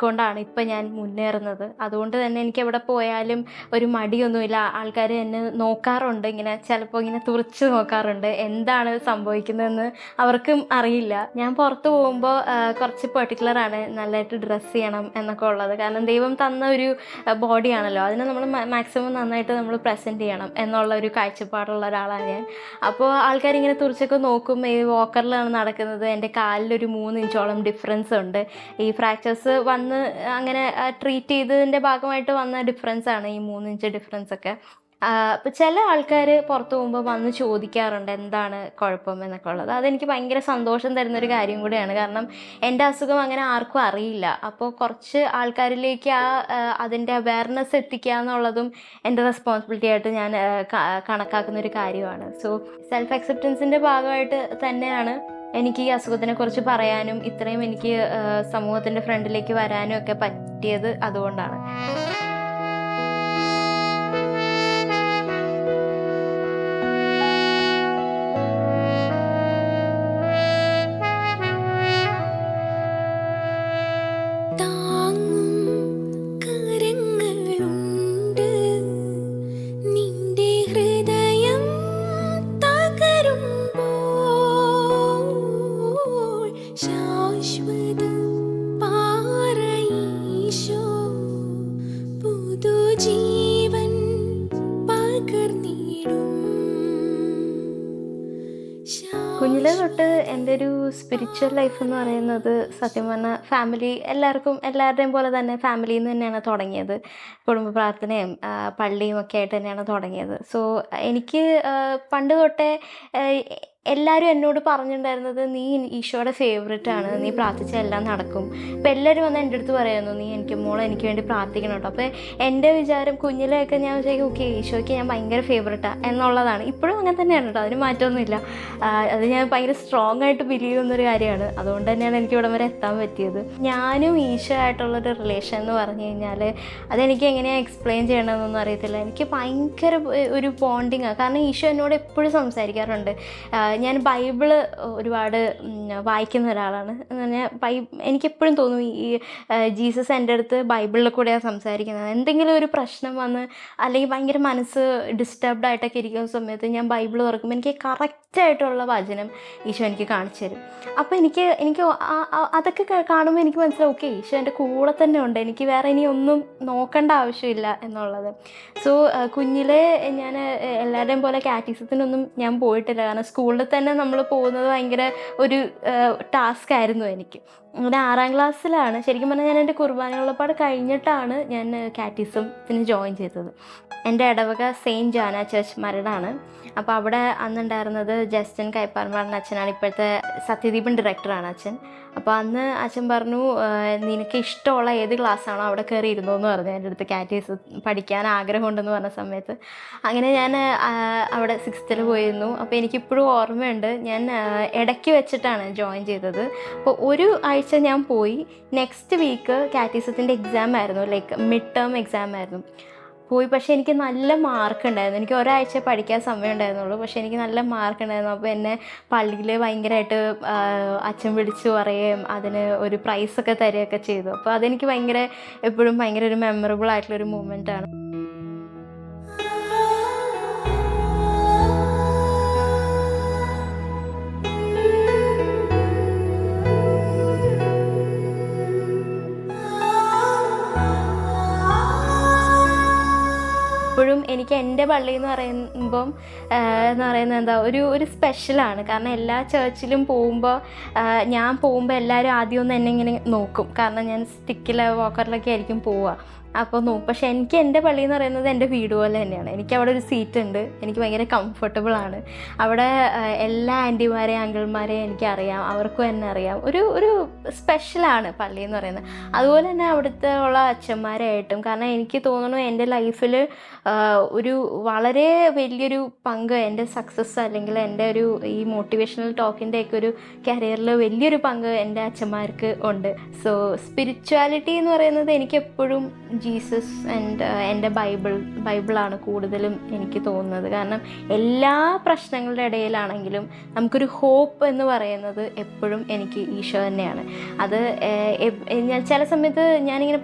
കൊണ്ടാണ് ഇപ്പം ഞാൻ മുന്നേറുന്നത്. അതുകൊണ്ട് തന്നെ എനിക്ക് എവിടെ പോയാലും ഒരു മടിയൊന്നുമില്ല. ആൾക്കാർ എന്നെ നോക്കാറുണ്ട്, ഇങ്ങനെ ചിലപ്പോൾ ഇങ്ങനെ തുറച്ച് നോക്കാറുണ്ട്, എന്താണ് സംഭവിക്കുന്നതെന്ന് അവർക്കും അറിയില്ല. ഞാൻ പുറത്ത് പോകുമ്പോൾ കുറച്ച് പെർട്ടിക്കുലറാണ്, നല്ലതായിട്ട് ഡ്രസ്സ് ചെയ്യണം എന്നൊക്കെ ഉള്ളത്. കാരണം ദൈവം തന്ന ഒരു ബോഡിയാണല്ലോ, അതിനെ നമ്മൾ മാക്സിമം നന്നായിട്ട് നമ്മൾ പ്രസൻറ്റ് ചെയ്യണം എന്നുള്ള ഒരു കാഴ്ചപ്പാടുള്ള ഒരാളാണ് ഞാൻ. അപ്പോൾ ആൾക്കാരിങ്ങനെ തുറച്ചൊക്കെ നോക്കും. ഈ വാക്കറിലാണ് നടക്കുന്നത്, എൻ്റെ കാലിലൊരു 3 ഇഞ്ചോളം ഡിഫറൻസ് ഉണ്ട്. ഈ ഫ്രാക്ചേഴ്സ് വന്ന് അങ്ങനെ ട്രീറ്റ് ചെയ്തതിൻ്റെ ഭാഗമായിട്ട് വന്ന ഡിഫറൻസാണ് ഈ 3 ഇഞ്ച് ഡിഫറൻസ് ഒക്കെ. അപ്പോൾ ചില ആൾക്കാർ പുറത്ത് പോകുമ്പോൾ വന്ന് ചോദിക്കാറുണ്ട് എന്താണ് കുഴപ്പം എന്നൊക്കെ ഉള്ളത്. അതെനിക്ക് ഭയങ്കര സന്തോഷം തരുന്നൊരു കാര്യം കൂടിയാണ്. കാരണം എൻ്റെ അസുഖം അങ്ങനെ ആർക്കും അറിയില്ല. അപ്പോൾ കുറച്ച് ആൾക്കാരിലേക്ക് അതിൻ്റെ അവയർനെസ് എത്തിക്കുക എന്നുള്ളതും എൻ്റെ റെസ്പോൺസിബിലിറ്റി ആയിട്ട് ഞാൻ കണക്കാക്കുന്നൊരു കാര്യമാണ്. സോ സെൽഫ് അക്സെപ്റ്റൻസിൻ്റെ ഭാഗമായിട്ട് തന്നെയാണ് എനിക്ക് ഈ അസുഖത്തിനെക്കുറിച്ച് പറയാനും ഇത്രയും എനിക്ക് സമൂഹത്തിൻ്റെ ഫ്രണ്ടിലേക്ക് വരാനും ഒക്കെ പറ്റിയത്. അതുകൊണ്ടാണ്. കുഞ്ഞിലെ തൊട്ട് എൻ്റെ ഒരു സ്പിരിച്വൽ ലൈഫ് എന്ന് പറയുന്നത് സത്യം പറഞ്ഞാൽ എല്ലാവരുടെയും പോലെ തന്നെ ഫാമിലിയിൽ നിന്ന് തന്നെയാണ് തുടങ്ങിയത്. കുടുംബ പ്രാർത്ഥനയും പള്ളിയും ഒക്കെ ആയിട്ട് തന്നെയാണ് തുടങ്ങിയത്. സോ എനിക്ക് പണ്ട് തൊട്ടേ എല്ലാവരും എന്നോട് പറഞ്ഞിട്ടുണ്ടായിരുന്നത്, നീ ഈശോയുടെ ഫേവറേറ്റ് ആണ്, നീ പ്രാർത്ഥിച്ചാൽ എല്ലാം നടക്കും. അപ്പോൾ എല്ലാവരും വന്ന് എൻ്റെ അടുത്ത് പറയുന്നു, നീ എനിക്ക് വേണ്ടി പ്രാർത്ഥിക്കണം കേട്ടോ. അപ്പോൾ എൻ്റെ വിചാരം കുഞ്ഞിലെയൊക്കെ ഞാൻ വിചാരിക്കും, ഓക്കെ ഈശോയ്ക്ക് ഞാൻ ഭയങ്കര ഫേവറേറ്റാണ് എന്നുള്ളതാണ്. ഇപ്പോഴും അങ്ങനെ തന്നെയാണ് കേട്ടോ, അതിന് മാറ്റമൊന്നുമില്ല. അത് ഞാൻ ഭയങ്കര സ്ട്രോങ് ആയിട്ട് ബിലീവ് ചെയ്യുന്നൊരു കാര്യമാണ്. അതുകൊണ്ട് തന്നെയാണ് എനിക്ക് ഇവിടം വരെ എത്താൻ പറ്റിയത്. ഞാനും ഈശോ ആയിട്ടുള്ളൊരു റിലേഷൻ എന്ന് പറഞ്ഞു കഴിഞ്ഞാൽ അതെനിക്ക് എങ്ങനെയാണ് എക്സ്പ്ലെയിൻ ചെയ്യണമെന്നൊന്നും അറിയത്തില്ല. എനിക്ക് ഭയങ്കര ഒരു ബോണ്ടിങ്ങാണ്. കാരണം ഈശോ എന്നോട് എപ്പോഴും സംസാരിക്കാറുണ്ട്. ഞാൻ ബൈബിള് ഒരുപാട് വായിക്കുന്ന ഒരാളാണ്. എന്ന് പറഞ്ഞാൽ എനിക്കെപ്പോഴും തോന്നും ഈ ജീസസ് എൻ്റെ അടുത്ത് ബൈബിളിൽ കൂടെയാണ് സംസാരിക്കുന്നത്. എന്തെങ്കിലും ഒരു പ്രശ്നം വന്ന് അല്ലെങ്കിൽ ഭയങ്കര മനസ്സ് ഡിസ്റ്റർബ്ഡ് ആയിട്ടൊക്കെ ഇരിക്കുന്ന സമയത്ത് ഞാൻ ബൈബിൾ തുറക്കുമ്പോൾ എനിക്ക് കറക്റ്റായിട്ടുള്ള വചനം ഈശോ എനിക്ക് കാണിച്ചു തരും. അപ്പോൾ എനിക്ക് അതൊക്കെ കാണുമ്പോൾ എനിക്ക് മനസ്സിലാവും, ഓക്കെ ഈശോ എൻ്റെ കൂടെ തന്നെ ഉണ്ട്, എനിക്ക് വേറെ ഇനി ഒന്നും നോക്കേണ്ട ആവശ്യമില്ല എന്നുള്ളത്. സോ കുഞ്ഞിലെ ഞാൻ എല്ലാവരുടെയും പോലെ കാറ്റീസത്തിനൊന്നും ഞാൻ പോയിട്ടില്ല. കാരണം സ്കൂളിൽ തന്നെ നമ്മൾ പോകുന്നത് ഭയങ്കര ഒരു ടാസ്ക് ആയിരുന്നു എനിക്ക്. അങ്ങനെ 6ാം ക്ലാസ്സിലാണ് ശരിക്കും പറഞ്ഞാൽ ഞാൻ എൻ്റെ കുർബാനയുള്ളപ്പാട് കഴിഞ്ഞിട്ടാണ് ഞാൻ കാറ്റീസത്തിന് ജോയിൻ ചെയ്തത്. എൻ്റെ ഇടവക സെയിൻറ്റ് ജാന ചർച്ച് മരടാണ്. അപ്പോൾ അവിടെ അന്നുണ്ടായിരുന്നത് ജസ്റ്റിൻ കൈപ്പാറമ്പാടിൻ്റെ അച്ഛനാണ്, ഇപ്പോഴത്തെ സത്യദീപൻ ഡയറക്ടറാണ് അച്ഛൻ. അപ്പോൾ അന്ന് അച്ഛൻ പറഞ്ഞു, നിനക്ക് ഇഷ്ടമുള്ള ഏത് ക്ലാസ്സാണോ അവിടെ കയറി ഇരുന്നു എന്ന് പറഞ്ഞു എൻ്റെ അടുത്ത്. കാറ്റീസ് പഠിക്കാൻ ആഗ്രഹമുണ്ടെന്ന് പറഞ്ഞ സമയത്ത് അങ്ങനെ ഞാൻ അവിടെ 6th പോയിരുന്നു. അപ്പോൾ എനിക്കിപ്പോഴും ഓർമ്മയുണ്ട്, ഞാൻ ഇടയ്ക്ക് വെച്ചിട്ടാണ് ജോയിൻ ചെയ്തത്. അപ്പോൾ ഒരു ആഴ്ച ഞാൻ പോയി, നെക്സ്റ്റ് വീക്ക് കാറ്റീസത്തിൻ്റെ എക്സാം ആയിരുന്നു, ലൈക്ക് മിഡ് ടേം എക്സാം ആയിരുന്നു. പോയി, പക്ഷേ എനിക്ക് നല്ല മാർക്ക് ഉണ്ടായിരുന്നു. എനിക്ക് ഒരാഴ്ച പഠിക്കാൻ സമയം ഉണ്ടായിരുന്നുള്ളൂ, പക്ഷേ എനിക്ക് നല്ല മാർക്ക് ഉണ്ടായിരുന്നു. അപ്പോൾ എന്നെ പള്ളിയിൽ ഭയങ്കരമായിട്ട് അച്ഛൻ വിളിച്ചു പറയുകയും അതിന് ഒരു പ്രൈസൊക്കെ തരികയൊക്കെ ചെയ്തു. അപ്പോൾ അതെനിക്ക് എപ്പോഴും ഭയങ്കര ഒരു മെമ്മറബിൾ ആയിട്ടുള്ളൊരു മൂമെൻ്റാണ്. ഇപ്പോഴും എനിക്ക് എൻ്റെ പള്ളി എന്ന് പറയുന്നത് എന്താ ഒരു സ്പെഷ്യലാണ്. കാരണം എല്ലാ ചർച്ചിലും പോകുമ്പോൾ ഞാൻ പോകുമ്പോൾ എല്ലാവരും ആദ്യം ഒന്ന് എന്നെ ഇങ്ങനെ നോക്കും. കാരണം ഞാൻ സ്റ്റിക്കിൽ വാക്കറിലൊക്കെ ആയിരിക്കും പോവുക. അപ്പോൾ പക്ഷേ എനിക്ക് എൻ്റെ പള്ളി എന്ന് പറയുന്നത് എൻ്റെ വീട് പോലെ തന്നെയാണ്. എനിക്ക് അവിടെ ഒരു സീറ്റ് ഉണ്ട്, എനിക്ക് ഭയങ്കര കംഫർട്ടബിൾ ആണ്. അവിടെ എല്ലാ ആൻറ്റിമാരെയും അങ്കിൾമാരെയും എനിക്കറിയാം, അവർക്കും എന്നെ അറിയാം. ഒരു സ്പെഷ്യലാണ് പള്ളി എന്ന് പറയുന്നത്. അതുപോലെ തന്നെ അവിടുത്തെ ഉള്ള അച്ഛന്മാരായിട്ടും, കാരണം എനിക്ക് തോന്നുന്നു എൻ്റെ ലൈഫിൽ ഒരു വളരെ വലിയൊരു പങ്ക് എൻ്റെ സക്സസ് അല്ലെങ്കിൽ എൻ്റെ ഒരു ഈ മോട്ടിവേഷണൽ ടോക്കിൻ്റെയൊക്കെ ഒരു കരിയറിൽ വലിയൊരു പങ്ക് എൻ്റെ അച്ഛന്മാർക്ക് ഉണ്ട്. സോ സ്പിരിച്വാലിറ്റി എന്ന് പറയുന്നത് എനിക്കെപ്പോഴും ജീസസ് ആൻഡ് എൻ്റെ ബൈബിളാണ് കൂടുതലും എനിക്ക് തോന്നുന്നത്. കാരണം എല്ലാ പ്രശ്നങ്ങളുടെ ഇടയിലാണെങ്കിലും നമുക്കൊരു ഹോപ്പ് എന്ന് പറയുന്നത് എപ്പോഴും എനിക്ക് ഈശോ തന്നെയാണ്. അത് ഞാൻ ചില സമയത്ത് ഞാനിങ്ങനെ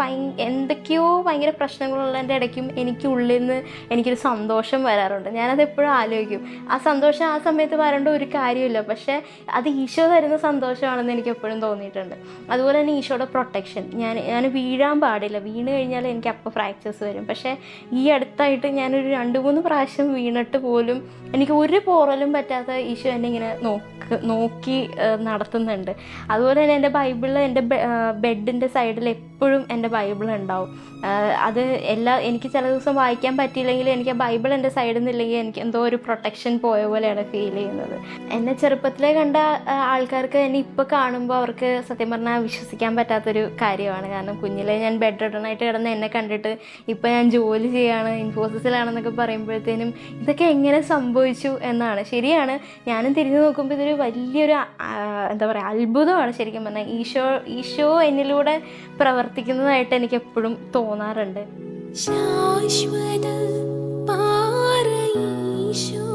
എന്തൊക്കെയോ ഭയങ്കര പ്രശ്നങ്ങളുള്ളതിൻ്റെ ഇടയ്ക്കും എനിക്ക് ഉള്ളിൽ നിന്ന് എനിക്കൊരു സന്തോഷം വരാറുണ്ട്. ഞാനത് എപ്പോഴും ആലോചിക്കും, ആ സന്തോഷം ആ സമയത്ത് വരേണ്ട ഒരു കാര്യമില്ല, പക്ഷേ അത് ഈശോ തരുന്ന സന്തോഷമാണെന്ന് എനിക്ക് എപ്പോഴും തോന്നിയിട്ടുണ്ട്. അതുപോലെ തന്നെ ഈശോയുടെ പ്രൊട്ടക്ഷൻ, ഞാൻ വീഴാൻ പാടില്ല, വീണ് കഴിഞ്ഞാൽ എനിക്ക് അപ്പോൾ ഫ്രാക്ചേഴ്സ് വരും. പക്ഷേ ഈ അടുത്തായിട്ട് ഞാനൊരു 2-3 പ്രാവശ്യം വീണിട്ട് പോലും എനിക്ക് ഒരു പോറലും പറ്റാത്ത ഈശോ എന്നെ ഇങ്ങനെ നോക്കി നടത്തുന്നുണ്ട്. അതുപോലെ തന്നെ എൻ്റെ ബൈബിളിൽ എൻ്റെ ബെഡിൻ്റെ സൈഡിൽ എപ്പോഴും എൻ്റെ ബൈബിൾ ഉണ്ടാവും. അത് എനിക്ക് ചില ദിവസം വായിക്കാൻ പറ്റിയില്ലെങ്കിൽ എനിക്ക് ആ ബൈബിൾ എൻ്റെ സൈഡിൽ നിന്നില്ലെങ്കിൽ എനിക്ക് എന്തോ ഒരു പ്രൊട്ടക്ഷൻ പോയ പോലെയാണ് ഫീൽ ചെയ്യുന്നത്. എന്നെ ചെറുപ്പത്തിലേ കണ്ട ആൾക്കാർക്ക് എന്നെ ഇപ്പോൾ കാണുമ്പോൾ അവർക്ക് സത്യം പറഞ്ഞാൽ വിശ്വസിക്കാൻ പറ്റാത്തൊരു കാര്യമാണ്. കാരണം കുഞ്ഞിലെ ഞാൻ ബെഡ് റിട്ടേണായിട്ട് കിടന്ന് എന്നെ കണ്ടിട്ട് ഇപ്പോൾ ഞാൻ ജോലി ചെയ്യാണ്, ഇൻഫോസിസിലാണെന്നൊക്കെ പറയുമ്പോഴത്തേനും ഇതൊക്കെ എങ്ങനെ സംഭവിച്ചു എന്നാണ്. ശരിയാണ്, ഞാനും തിരിഞ്ഞു നോക്കുമ്പോൾ ഇതൊരു വലിയൊരു എന്താ പറയുക അത്ഭുതമാണ് ശരിക്കും പറഞ്ഞാൽ. ഈശോ എന്നിലൂടെ പ്രവർത്തിക്കുന്നതായിട്ട് എനിക്ക് എപ്പോഴും തോന്നാറുണ്ട്. ശാശ്വത പാറയീശോ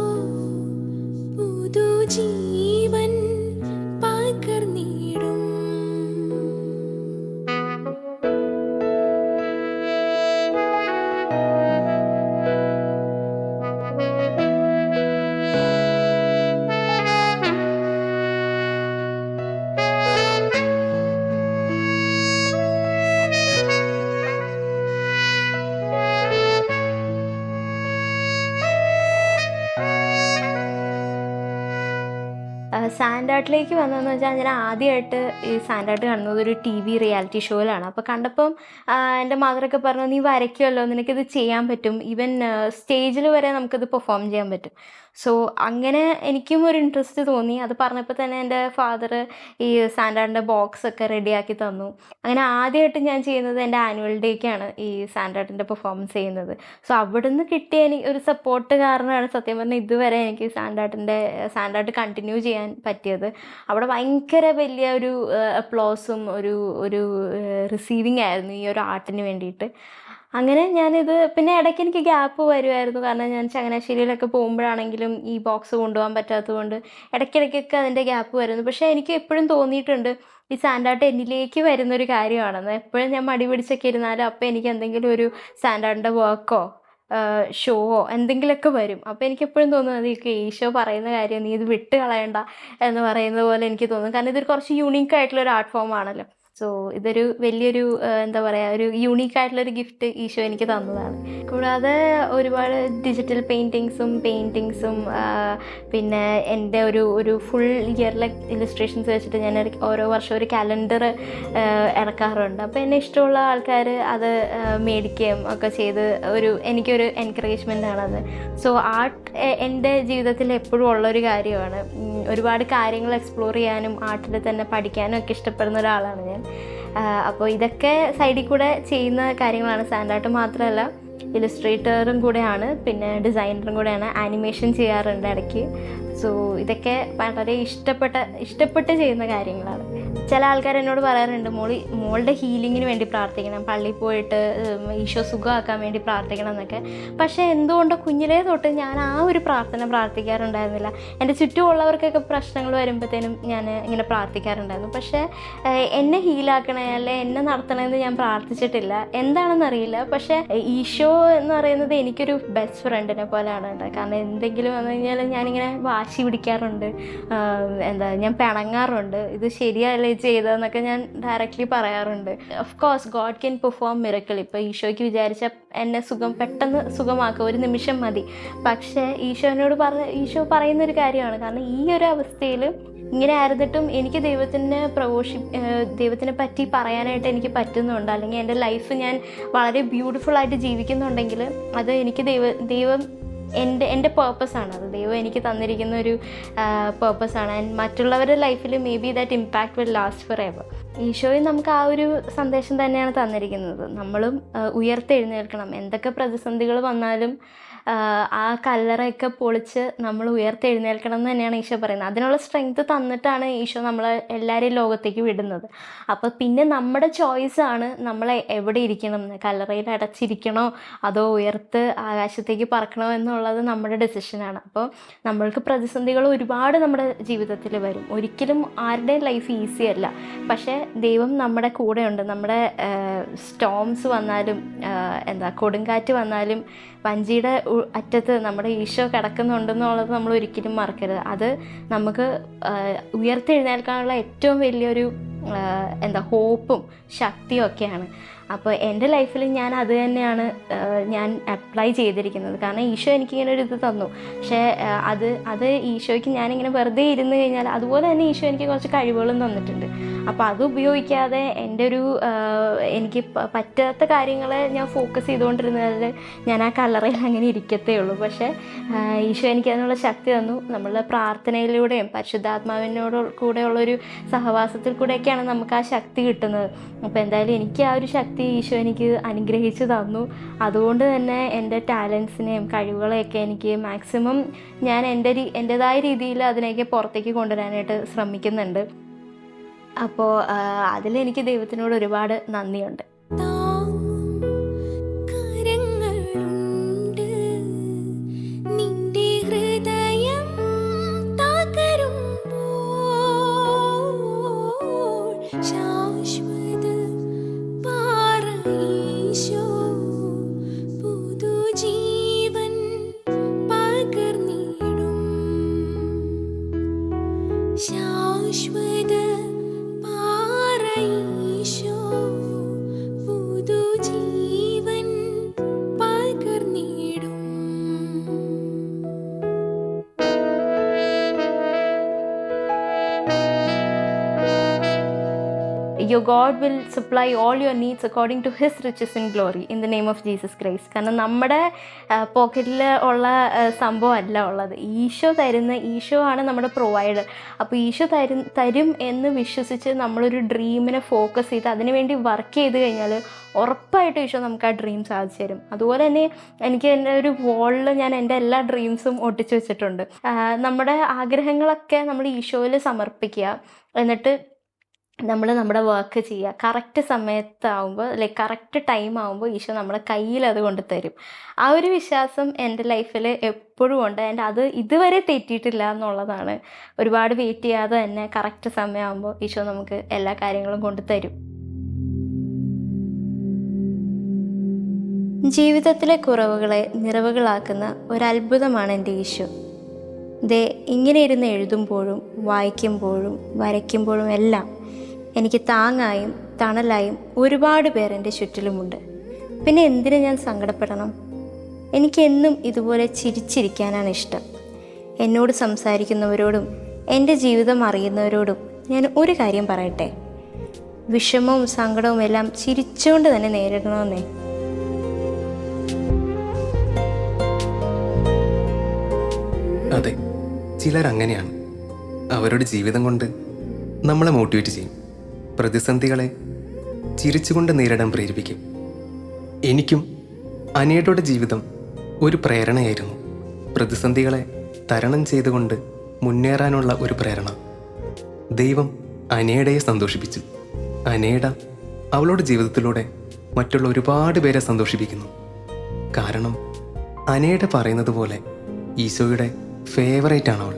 പുതുജീവൻ പകർന്നിടും. സാൻഡ് ആർട്ടിലേക്ക് വന്നതെന്ന് വെച്ചാൽ ഞാൻ ആദ്യമായിട്ട് ഈ സാൻഡ് ആർട്ട് കാണുന്നത് ഒരു TV റിയാലിറ്റി ഷോയിലാണ്. അപ്പോൾ കണ്ടപ്പം എൻ്റെ മദറൊക്കെ പറഞ്ഞു, നീ വരയ്ക്കുമല്ലോ, നിനക്കിത് ചെയ്യാൻ പറ്റും, ഈവൻ സ്റ്റേജിൽ വരെ നമുക്കിത് പെർഫോം ചെയ്യാൻ പറ്റും. സോ അങ്ങനെ എനിക്കും ഒരു ഇൻട്രസ്റ്റ് തോന്നി. അത് പറഞ്ഞപ്പോൾ തന്നെ എൻ്റെ ഫാദർ ഈ സാൻഡ് ആർട്ടിൻ്റെ ബോക്സൊക്കെ റെഡിയാക്കി തന്നു. അങ്ങനെ ആദ്യമായിട്ട് ഞാൻ ചെയ്യുന്നത് എൻ്റെ ആനുവൽ ഡേക്കാണ് ഈ സാൻഡ് ആർട്ടിൻ്റെ പെർഫോമൻസ് ചെയ്യുന്നത്. സോ അവിടുന്ന് കിട്ടിയ എനിക്ക് ഒരു സപ്പോർട്ട് കാരണമാണ് സത്യം പറഞ്ഞാൽ ഇതുവരെ എനിക്ക് സാൻഡ് ആർട്ട് കണ്ടിന്യൂ ചെയ്യാൻ പറ്റിയത്. അവിടെ ഭയങ്കര വലിയ ഒരു അപ്ലോസും ഒരു റിസീവിങ് ആയിരുന്നു ഈ ഒരു ആർട്ടിന് വേണ്ടിയിട്ട്. അങ്ങനെ ഞാനിത് പിന്നെ ഇടയ്ക്ക് എനിക്ക് ഗ്യാപ്പ് വരുമായിരുന്നു. കാരണം ഞാൻ ചങ്ങനാശ്ശേരിയിലൊക്കെ പോകുമ്പോഴാണെങ്കിലും ഈ ബോക്സ് കൊണ്ടുപോകാൻ പറ്റാത്തതുകൊണ്ട് ഇടയ്ക്കിടയ്ക്കൊക്കെ അതിൻ്റെ ഗ്യാപ്പ് വരുന്നു. പക്ഷേ എനിക്ക് എപ്പോഴും തോന്നിയിട്ടുണ്ട് ഈ സാൻഡ് ആർട്ട് എന്നിലേക്ക് വരുന്നൊരു കാര്യമാണെന്ന്. എപ്പോഴും ഞാൻ മടി പിടിച്ചൊക്കെ ഇരുന്നാലും അപ്പോൾ എനിക്ക് എന്തെങ്കിലും ഒരു സാൻഡ് ആർട്ടിൻ്റെ വർക്കോ ഷോവോ എന്തെങ്കിലുമൊക്കെ വരും. അപ്പോൾ എനിക്കെപ്പോഴും തോന്നുന്നത് ഈശോ പറയുന്ന കാര്യം നീ ഇത് വിട്ട് കളയണ്ട എന്ന് പറയുന്നത് പോലെ എനിക്ക് തോന്നും. കാരണം ഇതൊരു കുറച്ച് യൂണീക്കായിട്ടുള്ളൊരു ആർട്ട് ഫോം ആണല്ലോ. സോ ഇതൊരു വലിയൊരു എന്താ പറയുക ഒരു യൂണീക്കായിട്ടുള്ളൊരു ഗിഫ്റ്റ് ഈശോ എനിക്ക് തന്നതാണ്. കൂടാതെ ഒരുപാട് ഡിജിറ്റൽ പെയിൻറ്റിങ്സും പിന്നെ എൻ്റെ ഒരു ഫുൾ ഇയറിലെ ഇല്ലസ്ട്രേഷൻസ് വെച്ചിട്ട് ഞാൻ ഓരോ വർഷം ഒരു കാലണ്ടർ ഇറക്കാറുണ്ട്. അപ്പോൾ എന്നെ ഇഷ്ടമുള്ള ആൾക്കാർ അത് മേടിക്കുകയും ഒക്കെ ചെയ്ത് എനിക്കൊരു എൻകറേജ്മെൻ്റ് ആണത്. സോ ആർട്ട് എൻ്റെ ജീവിതത്തിൽ എപ്പോഴും ഉള്ളൊരു കാര്യമാണ്. ഒരുപാട് കാര്യങ്ങൾ എക്സ്പ്ലോർ ചെയ്യാനും ആർട്ടിൽ തന്നെ പഠിക്കാനും ഒക്കെ ഇഷ്ടപ്പെടുന്ന ഒരാളാണ് ഞാൻ. അപ്പോൾ ഇതൊക്കെ സൈഡിൽ കൂടെ ചെയ്യുന്ന കാര്യങ്ങളാണ്. സാൻഡ് ആർട്ട് മാത്രമല്ല, ഇല്ലസ്ട്രേറ്ററും കൂടെയാണ്, പിന്നെ ഡിസൈനറും കൂടെയാണ്, ആനിമേഷൻ ചെയ്യാറുണ്ട് ഇടയ്ക്ക്. സോ ഇതൊക്കെ വളരെ ഇഷ്ടപ്പെട്ട് ചെയ്യുന്ന കാര്യങ്ങളാണ്. ചില ആൾക്കാർ എന്നോട് പറയാറുണ്ട്, മോളുടെ ഹീലിങ്ങിന് വേണ്ടി പ്രാർത്ഥിക്കണം, പള്ളിയിൽ പോയിട്ട് ഈശോ സുഖമാക്കാൻ വേണ്ടി പ്രാർത്ഥിക്കണം എന്നൊക്കെ. പക്ഷേ എന്തുകൊണ്ടോ കുഞ്ഞിലേ തൊട്ട് ഞാൻ ആ ഒരു പ്രാർത്ഥിക്കാറുണ്ടായിരുന്നില്ല. എൻ്റെ ചുറ്റുമുള്ളവർക്കൊക്കെ പ്രശ്നങ്ങൾ വരുമ്പോഴത്തേനും ഞാൻ ഇങ്ങനെ പ്രാർത്ഥിക്കാറുണ്ടായിരുന്നു. പക്ഷേ എന്നെ ഹീലാക്കണേ അല്ലെ എന്നെ നടത്തണമെന്ന് ഞാൻ പ്രാർത്ഥിച്ചിട്ടില്ല. എന്താണെന്നറിയില്ല. പക്ഷേ ഈശോ എന്ന് പറയുന്നത് എനിക്കൊരു ബെസ്റ്റ് ഫ്രണ്ടിനെ പോലെയാണ് കേട്ടോ. കാരണം എന്തെങ്കിലും വന്നു കഴിഞ്ഞാൽ ഞാനിങ്ങനെ വാശി പിടിക്കാറുണ്ട്, ഞാൻ പിണങ്ങാറുണ്ട്, ഇത് ശരിയല്ലേ ചെയ്തതെന്നൊക്കെ ഞാൻ ഡയറക്റ്റ്ലി പറയാറുണ്ട്. Of course God can perform miracle. ഇപ്പോൾ ഈശോയ്ക്ക് വിചാരിച്ച എന്നെ പെട്ടെന്ന് സുഖമാക്കുക ഒരു നിമിഷം മതി. പക്ഷേ ഈശോ പറയുന്നൊരു കാര്യമാണ്. കാരണം ഈ ഒരു അവസ്ഥയിൽ ഇങ്ങനെ ആയിരുന്നിട്ടും എനിക്ക് ദൈവത്തിനെ പറ്റി പറയാനായിട്ട് എനിക്ക് പറ്റുന്നുണ്ട്, അല്ലെങ്കിൽ എൻ്റെ ലൈഫ് ഞാൻ വളരെ ബ്യൂട്ടിഫുള്ളായിട്ട് ജീവിക്കുന്നുണ്ടെങ്കിൽ അത് എനിക്ക് ദൈവം എൻ്റെ പേർപ്പസാണ്. അത് ദൈവം എനിക്ക് തന്നിരിക്കുന്ന ഒരു പേർപ്പസാണ്. ആൻഡ് മറ്റുള്ളവരുടെ ലൈഫിൽ may be that impact will last for ever. ഈശോയും നമുക്ക് ആ ഒരു സന്ദേശം തന്നെയാണ് തന്നിരിക്കുന്നത്. നമ്മളും ഉയർത്തെഴുന്നേൽക്കണം. എന്തൊക്കെ പ്രതിസന്ധികൾ വന്നാലും ആ കല്ലറയൊക്കെ പൊളിച്ച് നമ്മൾ ഉയർത്തെഴുന്നേൽക്കണം എന്ന് തന്നെയാണ് ഈശോ പറയുന്നത്. അതിനുള്ള സ്ട്രെങ്ത് തന്നിട്ടാണ് ഈശോ നമ്മളെ എല്ലാവരെയും ലോകത്തേക്ക് വിടുന്നത്. അപ്പോൾ പിന്നെ നമ്മുടെ ചോയ്സാണ് നമ്മൾ എവിടെ ഇരിക്കണം, കല്ലറയിൽ അടച്ചിരിക്കണോ അതോ ഉയർത്ത് ആകാശത്തേക്ക് പറക്കണോ എന്നുള്ളത് നമ്മുടെ ഡെസിഷനാണ്. അപ്പോൾ നമ്മൾക്ക് പ്രതിസന്ധികൾ ഒരുപാട് നമ്മുടെ ജീവിതത്തിൽ വരും. ഒരിക്കലും ആരുടെയും ലൈഫ് ഈസി അല്ല. പക്ഷേ ദൈവം നമ്മുടെ കൂടെയുണ്ട്. നമ്മുടെ സ്റ്റോംസ് വന്നാലും കൊടുങ്കാറ്റ് വന്നാലും വഞ്ചിയുടെ അറ്റത്ത് നമ്മുടെ ഈശോ കിടക്കുന്നുണ്ടെന്നുള്ളത് നമ്മൾ ഒരിക്കലും മറക്കരുത്. അത് നമുക്ക് ഉയർത്തെഴുന്നേൽക്കാനുള്ള ഏറ്റവും വലിയൊരു ഹോപ്പും ശക്തിയും ഒക്കെയാണ്. അപ്പോൾ എൻ്റെ ലൈഫിൽ ഞാൻ അത് തന്നെയാണ് ഞാൻ അപ്ലൈ ചെയ്തിരിക്കുന്നത്. കാരണം ഈശോ എനിക്കിങ്ങനെ ഒരു ഇത് തന്നു. പക്ഷേ അത് ഈശോയ്ക്ക് ഞാനിങ്ങനെ വെറുതെ ഇരുന്ന് കഴിഞ്ഞാൽ അതുപോലെ തന്നെ ഈശോ എനിക്ക് കുറച്ച് കഴിവുകളും തന്നിട്ടുണ്ട്. അപ്പോൾ അത് ഉപയോഗിക്കാതെ എൻ്റെ എനിക്ക് പറ്റാത്ത കാര്യങ്ങളെ ഞാൻ ഫോക്കസ് ചെയ്തുകൊണ്ടിരുന്നാൽ ഞാൻ ആ കല്ലറയിൽ അങ്ങനെ ഇരിക്കത്തേ ഉള്ളൂ. പക്ഷേ ഈശോ എനിക്ക് അതിനുള്ള ശക്തി തന്നു. നമ്മളുടെ പ്രാർത്ഥനയിലൂടെയും പരിശുദ്ധാത്മാവിനോട് കൂടെയുള്ളൊരു സഹവാസത്തിൽ കൂടെയൊക്കെയാണ് നമുക്ക് ആ ശക്തി കിട്ടുന്നത്. അപ്പോൾ എന്തായാലും എനിക്ക് ആ ഒരു ശക്തി ഈശോ എനിക്ക് അനുഗ്രഹിച്ച് തന്നു. അതുകൊണ്ട് തന്നെ എൻ്റെ ടാലൻസിനെയും കഴിവുകളെയൊക്കെ എനിക്ക് മാക്സിമം ഞാൻ എൻ്റെതായ രീതിയിൽ അതിനെയൊക്കെ പുറത്തേക്ക് കൊണ്ടുവരാനായിട്ട് ശ്രമിക്കുന്നുണ്ട്. അപ്പോൾ അതിലെനിക്ക് ദൈവത്തിനോട് ഒരുപാട് നന്ദിയുണ്ട്. Your God will supply all your needs according to His riches in glory in the name of Jesus Christ. കാരണം നമ്മുടെ പോക്കറ്റിൽ ഉള്ള സംഭവം അല്ല ഉള്ളത്. ഈശോ ആണ് നമ്മുടെ പ്രൊവൈഡർ. അപ്പോൾ ഈശോ തരും എന്ന് വിശ്വസിച്ച് നമ്മളൊരു ഡ്രീമിനെ ഫോക്കസ് ചെയ്ത് അതിനുവേണ്ടി വർക്ക് ചെയ്ത് കഴിഞ്ഞാൽ ഉറപ്പായിട്ടും ഈശോ നമുക്ക് ആ ഡ്രീം സാധിച്ചു തരും. അതുപോലെ തന്നെ എനിക്ക് എൻ്റെ ഒരു വാളിൽ ഞാൻ എൻ്റെ എല്ലാ ഡ്രീംസും ഒട്ടിച്ചു വെച്ചിട്ടുണ്ട്. നമ്മുടെ ആഗ്രഹങ്ങളൊക്കെ നമ്മൾ ഈശോയിൽ സമർപ്പിക്കുക. എന്നിട്ട് നമ്മുടെ വർക്ക് ചെയ്യുക. കറക്റ്റ് സമയത്താവുമ്പോൾ കറക്റ്റ് ടൈം ആകുമ്പോൾ ഈശോ നമ്മുടെ കയ്യിൽ അത് കൊണ്ട് തരും. ആ ഒരു വിശ്വാസം എൻ്റെ ലൈഫിൽ എപ്പോഴും ഉണ്ട്. ആൻഡ് അത് ഇതുവരെ തെറ്റിയിട്ടില്ല എന്നുള്ളതാണ്. ഒരുപാട് വെയിറ്റ് ചെയ്യാതെ തന്നെ കറക്റ്റ് സമയമാകുമ്പോൾ ഈശോ നമുക്ക് എല്ലാ കാര്യങ്ങളും കൊണ്ട് തരും. ജീവിതത്തിലെ കുറവുകളെ നിറവുകളാക്കുന്ന ഒരത്ഭുതമാണ് എൻ്റെ ഈശോ. ഇങ്ങനെ ഇരുന്ന് എഴുതുമ്പോഴും വായിക്കുമ്പോഴും വരയ്ക്കുമ്പോഴും എല്ലാം എനിക്ക് താങ്ങായും തണലായും ഒരുപാട് പേർ എൻ്റെ ചുറ്റിലുമുണ്ട്. പിന്നെ എന്തിനു ഞാൻ സങ്കടപ്പെടണം? എനിക്കെന്നും ഇതുപോലെ ചിരിച്ചിരിക്കാനാണ് ഇഷ്ടം. എന്നോട് സംസാരിക്കുന്നവരോടും എൻ്റെ ജീവിതം അറിയുന്നവരോടും ഞാൻ ഒരു കാര്യം പറയട്ടെ, വിഷമവും സങ്കടവും എല്ലാം ചിരിച്ചുകൊണ്ട് തന്നെ നേരിടണമെന്നേ. അതെ, ചിലരങ്ങനെയാണ്. അവരുടെ ജീവിതം കൊണ്ട് നമ്മളെ മോട്ടിവേറ്റ് ചെയ്യും. പ്രതിസന്ധികളെ ചിരിച്ചുകൊണ്ട് നേരിടാൻ പ്രേരിപ്പിക്കും. എനിക്കും അനേടയുടെ ജീവിതം ഒരു പ്രേരണയായിരുന്നു. പ്രതിസന്ധികളെ തരണം ചെയ്തുകൊണ്ട് മുന്നേറാനുള്ള ഒരു പ്രേരണ. ദൈവം അനേടയെ സന്തോഷിപ്പിച്ചു. അനേട അവളുടെ ജീവിതത്തിലൂടെ മറ്റുള്ള ഒരുപാട് പേരെ സന്തോഷിപ്പിക്കുന്നു. കാരണം അനേട പറയുന്നത് പോലെ ഈശോയുടെ ഫേവറേറ്റ് ആണ് അവൾ.